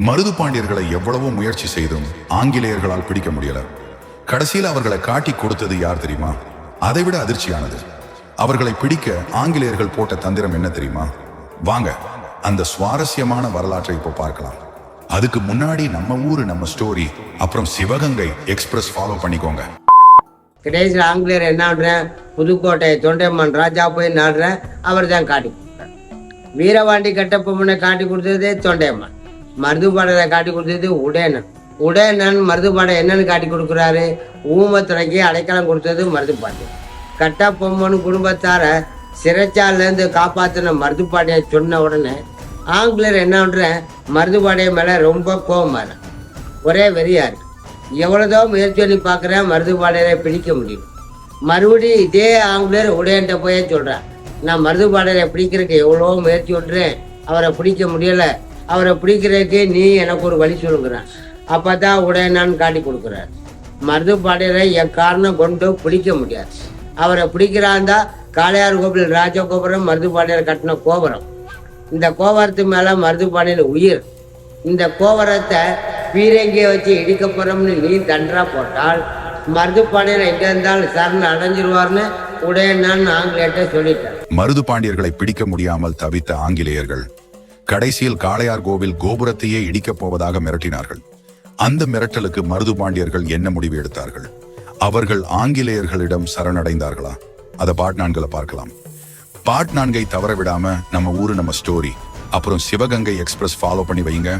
மருது பாண்டியர்களை எவ்வளவோ முயற்சி செய்தும் ஆங்கிலேயர்களால் பிடிக்க முடியல. கடைசியில் அவர்களை காட்டி கொடுத்தது யார் தெரியுமா? அதைவிட அதிர்ச்சியானது, அவர்களை பிடிக்க ஆங்கிலேயர்கள் போட்ட தந்திரம் என்ன தெரியுமா? வாங்க அந்த சுவாரஸ்யமான வரலாற்றை இப்போ பார்க்கலாம். அதுக்கு முன்னாடி நம்ம ஊரு, நம்ம ஸ்டோரி, அப்புறம் சிவகங்கை எக்ஸ்பிரஸ் ஃபாலோ பண்ணிக்கோங்க. கடைசியில் ஆங்கிலேயர் என்ன பண்றேன், புதுக்கோட்டை தொண்டைமான் ராஜா போய் நாடுறேன், அவர் தான் காட்டி கொடுத்தார். வீரபாண்டி கட்டபொம்மனை காட்டி கொடுத்தது தொண்டைமான், மருதுபாடரை காட்டி கொடுத்தது உடையனன். உடையனன் மருதுபாடை என்னன்னு காட்டி கொடுக்குறாரு, ஊமத்துறைக்கு அடைக்கலம் கொடுத்தது மருதுபாண்டியன். கட்டபொம்மன் குடும்பத்தார சிறைச்சாலேருந்து காப்பாற்றின மருதுபாண்டியை சொன்ன உடனே ஆங்கிலேயர் என்ன பண்றேன், மருதுபாண்டிய மேலே ரொம்ப கோபமாற, ஒரே வெறியா இருக்கு. எவ்வளோதோ முயற்சி பண்ணி பார்க்குறேன், மருதுபாண்டியரை பிடிக்க முடியும். மறுபடியும் இதே ஆங்கிலேயர் உடையன்ட்ட போயே சொல்கிறேன், நான் மருதுபாண்டியரை பிடிக்கிறதுக்கு எவ்வளோ முயற்சி பண்ணுறேன், அவரை பிடிக்க முடியலை, அவரை பிடிக்கிறதுக்கு நீ எனக்கு ஒரு வழி சொல்லுங்கிறான். அப்போ தான் உடையனான்னு காட்டி கொடுக்குறாரு. மருதுபாண்டியரை என் காரணம் கொண்டு பிடிக்க முடியாது. அவரை பிடிக்கிறாந்தா காளையார் கோவில் ராஜகோபுரம் மருதுபாண்டியர் கட்டின கோபுரம். இந்த கோபுரத்து மேலே மருதுபாண்டியர் உயிர். இந்த கோபுரத்தை பீரங்கியை வச்சு இடிக்க போகிறோம்னு நீ தண்டரா போட்டால் மருதுபாண்டியர் எங்கே இருந்தாலும் சரண் அடைஞ்சிருவார்னு உடையனான்னு ஆங்கிலேயர்கிட்ட சொல்லிட்டார். மருது பாண்டியர்களை பிடிக்க முடியாமல் தவித்த ஆங்கிலேயர்கள் கடைசியில் காளையார் கோவில் கோபுரத்தையே இடிக்கப் போவதாக மிரட்டினார்கள். அந்த மிரட்டலுக்கு மருது பாண்டியர்கள் என்ன முடிவு எடுத்தார்கள்? அவர்கள் ஆங்கிலேயர்களிடம் சரணடைந்தார்களா? அதை பார்ட் 4 பார்க்கலாம். பார்ட் 4 தவற விடாம நம்ம ஊரு, நம்ம ஸ்டோரி, அப்புறம் சிவகங்கை எக்ஸ்பிரஸ் ஃபாலோ பண்ணி வைங்க.